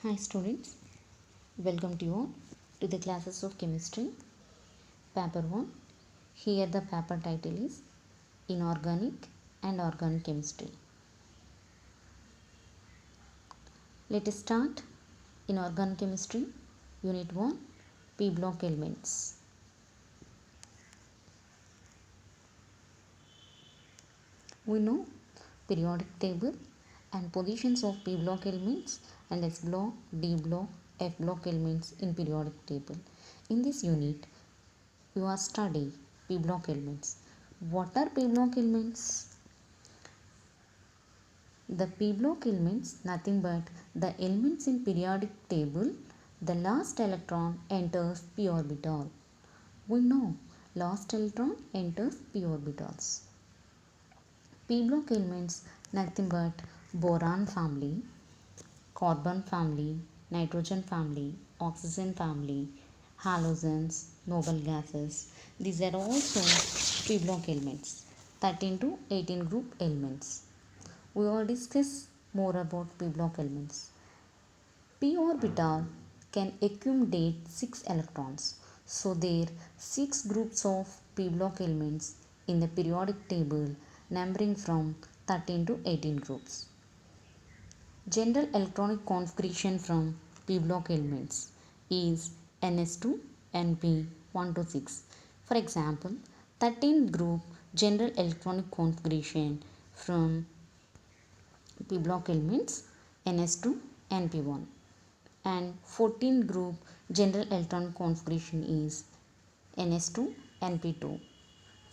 Hi students, welcome to you all to the classes of chemistry, paper 1. Here the paper title is Inorganic and Organic Chemistry. Let us start Inorganic Chemistry, Unit 1, P block elements. We know periodic table and positions of P block elements and S block, D block, F block elements in periodic table. In this unit, you are studying P block elements. What are P block elements? The P block elements nothing but the elements in periodic table. The last electron enters p orbital. We know last electron enters p orbitals. P block elements nothing but boron family, carbon family, nitrogen family, oxygen family, halogens, noble gases. These are also P block elements. 13 to 18 group elements. We will discuss more about p block elements. P orbital can accumulate 6 electrons. So there are 6 groups of p block elements in the periodic table numbering from 13 to 18 groups. General electronic configuration from p block elements is ns2 np 1 to 6. For example, 13th group general electronic configuration from P block elements ns2 np1, and 14th group general electron configuration is ns2 np2.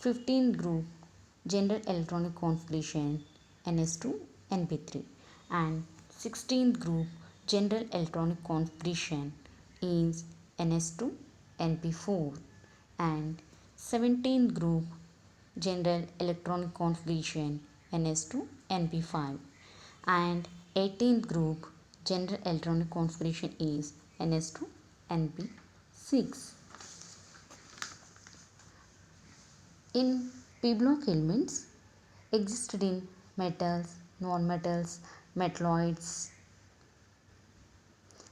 15th group general electronic configuration ns2 np3, and 16th group general electronic configuration is ns2 np4, and 17th group general electronic configuration ns2 np5, and 18th group general electronic configuration is ns2 np6. In p block elements existed in metals, non-metals, metalloids,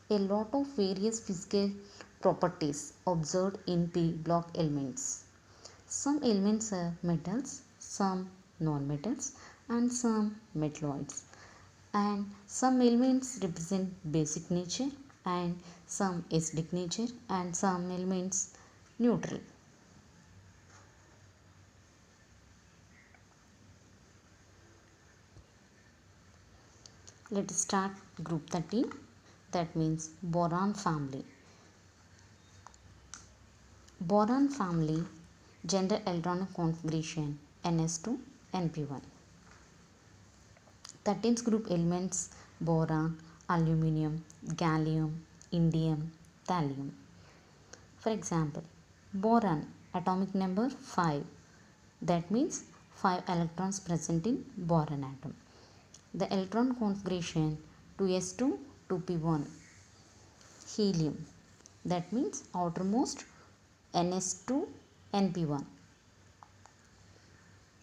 a lot of various physical properties observed in p block elements. Some elements are metals, some non-metals, and some metalloids. And some elements represent basic nature, and some acidic nature, and some elements neutral. Let us start group 13, that means boron family. Boron family general electronic configuration ns2 np1. 13th group elements boron, aluminium, gallium, indium, thallium. For example, boron atomic number 5, that means 5 electrons present in boron atom. The electron configuration 2s2 2p1. Helium, that means outermost ns2 np1.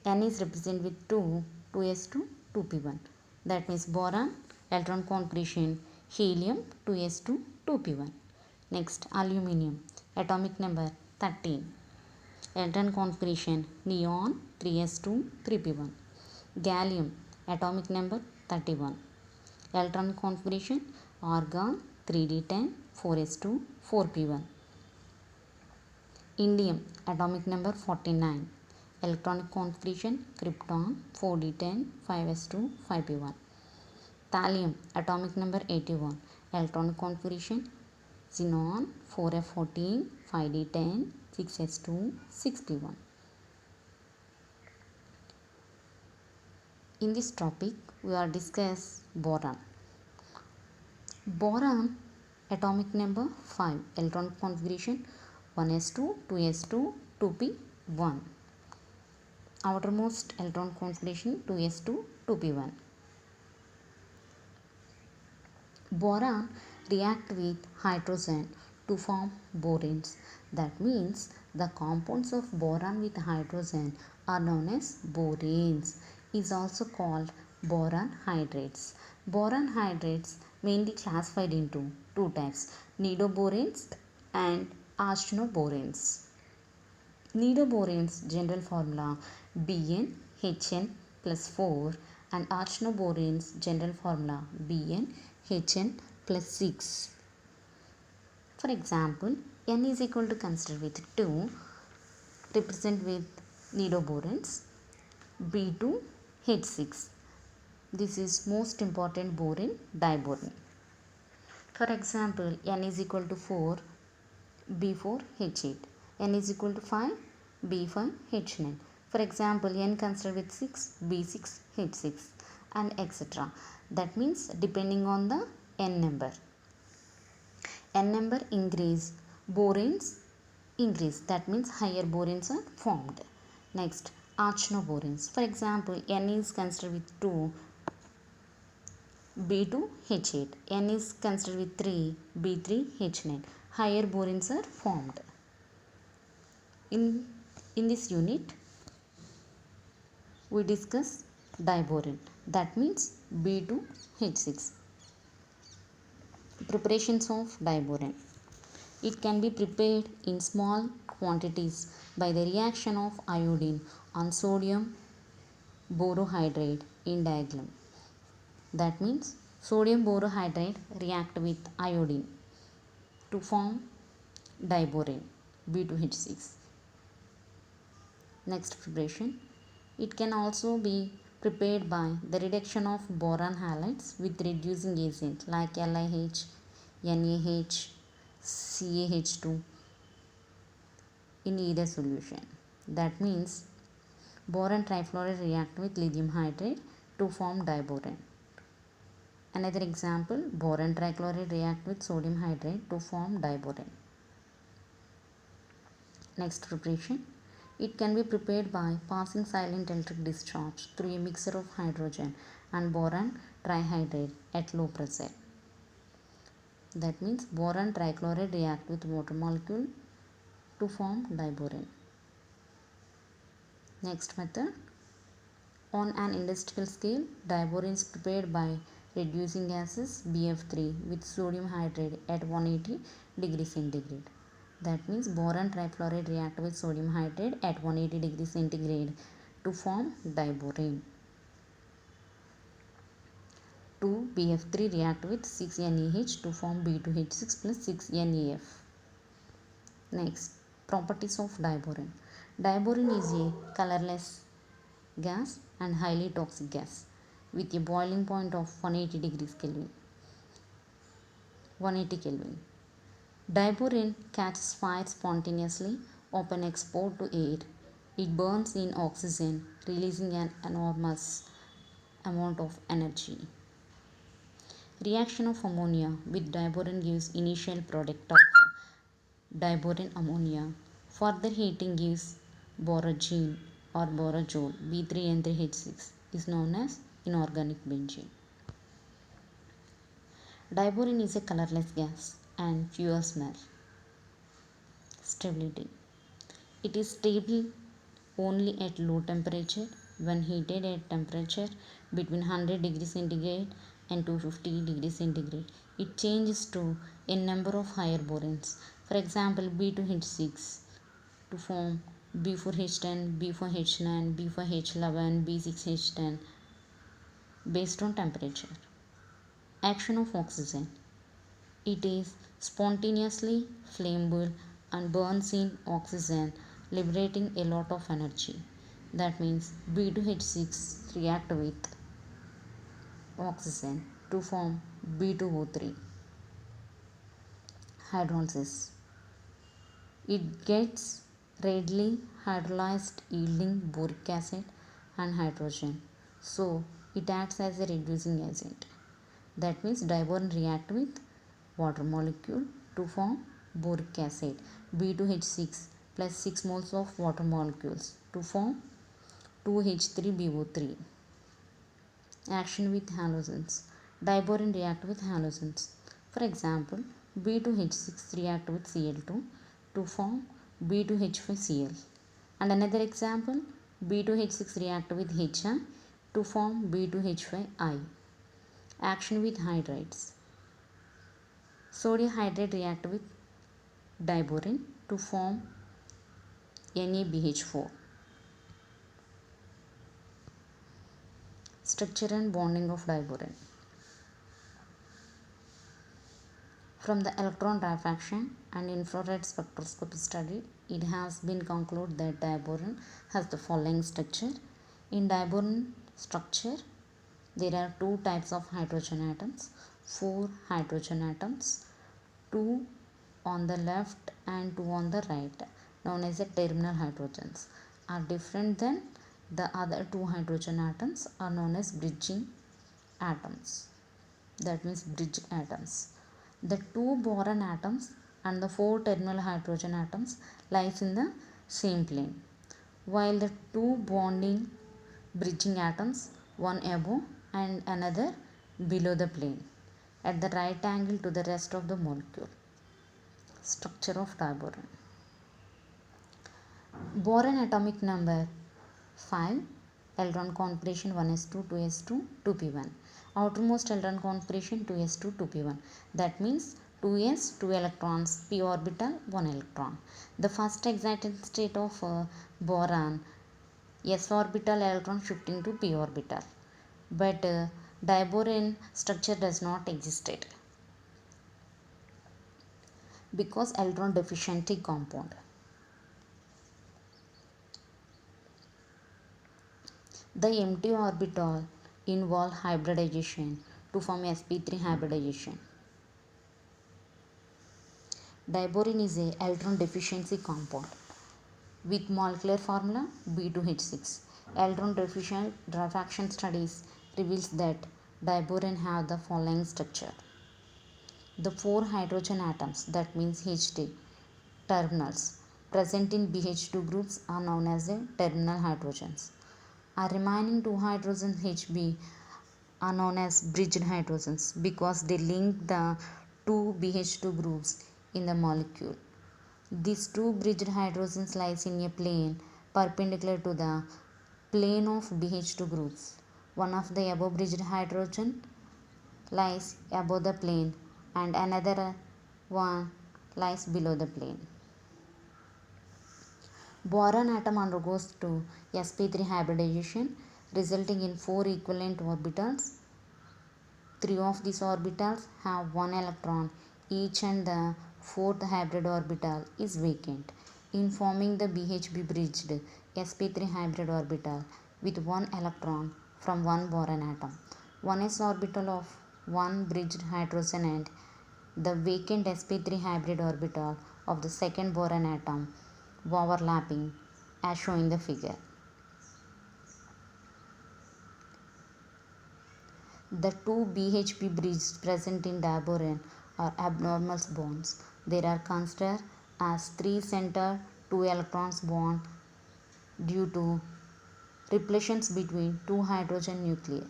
N is represented with 2, 2s2 2p1. That means boron electron configuration helium 2s2 2p1. Next, aluminium atomic number 13. Electron configuration neon 3s2 3p1. Gallium atomic number 31. Electron configuration argon 3d10 4s2 4p1. Indium atomic number 49. Electronic configuration krypton 4d10 5s2 5p1. Thallium atomic number 81. Electronic configuration xenon 4f14 5d10 6s2 6p1. In this topic we are discuss boron. Boron atomic number 5. Electronic configuration 1s2 2s2 2p1. Outermost electron configuration 2s2 2p1. Boron react with hydrogen to form boranes. That means the compounds of boron with hydrogen are known as boranes. Is also called boron hydrates. Boron hydrates mainly classified into two types, nidoboranes and arachnoboranes. Nidoboranes general formula BnHn plus 4 and arachnoboranes general formula BnHn plus 6. For example, N is equal to consider with 2 represent with nidoboranes, B2H6. This is most important boron, diboron. For example, N is equal to 4, B4H8. N is equal to 5, B5H9. For example, N considered with 6, B6H6 and etc. That means depending on the N number. N number increase, boranes increase. That means higher boranes are formed. Next, arachnoboranes. For example, N is considered with 2, B2H8. N is considered with 3, B3H9. Higher boranes are formed. In this unit, we discuss diboron. That means B2H6. Preparations of diboron. It can be prepared in small quantities by the reaction of iodine on sodium borohydride in diagram. That means sodium borohydride react with iodine to form diboron B2H6. Next preparation. It can also be prepared by the reduction of boron halides with reducing agent like LiH, NaH, CaH2 in either solution. That means boron trifluoride react with lithium hydride to form diboron. Another example, boron trichloride react with sodium hydride to form diboron. Next preparation. It can be prepared by passing silent electric discharge through a mixture of hydrogen and boron trihydride at low pressure. That means boron trichloride react with water molecule to form diboron. Next method. On an industrial scale, diboron is prepared by reducing gases BF3 with sodium hydride at 180 degrees centigrade. That means boron trifluoride react with sodium hydride at 180 degrees centigrade to form diboron. 2BF3 react with 6NaH to form B2H6 plus 6NaF. Next, properties of diboron. Diboron is a colorless gas and highly toxic gas with a boiling point of 180 degrees Kelvin. 180 Kelvin. Diboron catches fire spontaneously upon exposure to air. It burns in oxygen, releasing an enormous amount of energy. Reaction of ammonia with diboron gives initial product of diboron ammonia. Further heating gives boragene or borajole B3N3H6 is known as inorganic benzene. Diboron is a colorless gas and pure smell. Stability. It is stable only at low temperature. When heated at temperature between 100 degrees centigrade and 250 degrees centigrade, it changes to a number of higher borons. For example, B2H6 to form B4H10, B4H9, B4H11, B6H10 based on temperature. Action of oxygen. It is spontaneously flammable and burns in oxygen, liberating a lot of energy. That means B2H6 react with oxygen to form B2O3. Hydrolysis. It gets readily hydrolyzed yielding boric acid and hydrogen. So it acts as a reducing agent. That means diboron react with water molecule to form boric acid B2H6 plus 6 moles of water molecules to form 2H3BO3. Action with halogens. Diboron react with halogens. For example, B2H6 react with Cl2 to form B2H5Cl. And another example, B2H6 react with HI to form B2H5I. Action with hydrides. Sodium hydrate react with diborane to form NaBH4. Structure and bonding of diborane. From the electron diffraction and infrared spectroscopy study, it has been concluded that diborane has the following structure. In diborane structure, there are two types of hydrogen atoms, four hydrogen atoms, two on the left and two on the right, known as the terminal hydrogens, are different than the other two hydrogen atoms, are known as bridging atoms. That means bridge atoms. The two boron atoms and the four terminal hydrogen atoms lies in the same plane, while the two bonding bridging atoms, one above and another below the plane, at the right angle to the rest of the molecule. Structure of diborane. Boron atomic number 5, electron configuration 1s2, 2s2, 2p1. Outermost electron configuration 2s2, 2p1. That means 2s, 2 electrons, p orbital, 1 electron. The first excited state of boron, s orbital electron shifting to p orbital. But diborane structure does not exist yet because electron deficiency compound. The empty orbital involve hybridization to form sp3 hybridization. Diborane is a electron deficiency compound with molecular formula B2H6. Electron diffraction studies reveals that diborane have the following structure. The four hydrogen atoms, that means Hd terminals, present in BH2 groups are known as the terminal hydrogens. Our remaining two hydrogens Hb are known as bridged hydrogens because they link the two BH2 groups in the molecule. These two bridged hydrogens lies in a plane perpendicular to the plane of BH2 groups. One of the above bridged hydrogen lies above the plane and another one lies below the plane. Boron atom undergoes to sp3 hybridization, resulting in four equivalent orbitals. Three of these orbitals have one electron each and the fourth hybrid orbital is vacant. In forming the BHB bridged sp3 hybrid orbital with one electron from one boron atom, one s orbital of one bridged hydrogen and the vacant sp3 hybrid orbital of the second boron atom overlapping as shown in the figure. The two BHP bridges present in diborane are abnormal bonds. They are considered as 3-center 2 electrons bond due to repletions between two hydrogen nuclei.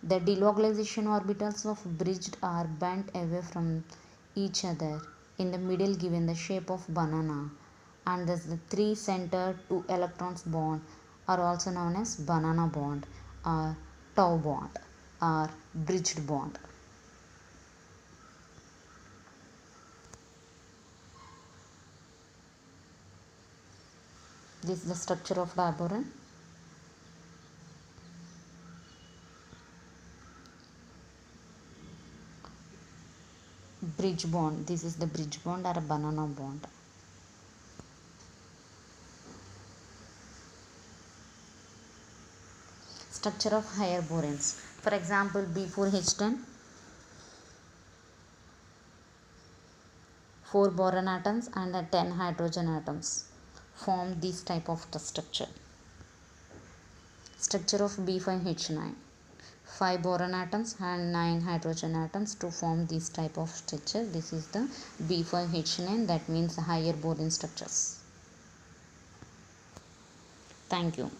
The delocalization orbitals of bridged are bent away from each other in the middle given the shape of banana, and thus the 3-center 2 electrons bond are also known as banana bond or tau bond or bridged bond. This is the structure of diborane. Bridge bond. This is the bridge bond or a banana bond. Structure of higher boranes. For example, B4H10, 4 boron atoms and 10 hydrogen atoms form this type of structure. Structure of B5H9, 5 boron atoms and 9 hydrogen atoms to form this type of structure. This is the B5H9, that means higher boron structures. Thank you.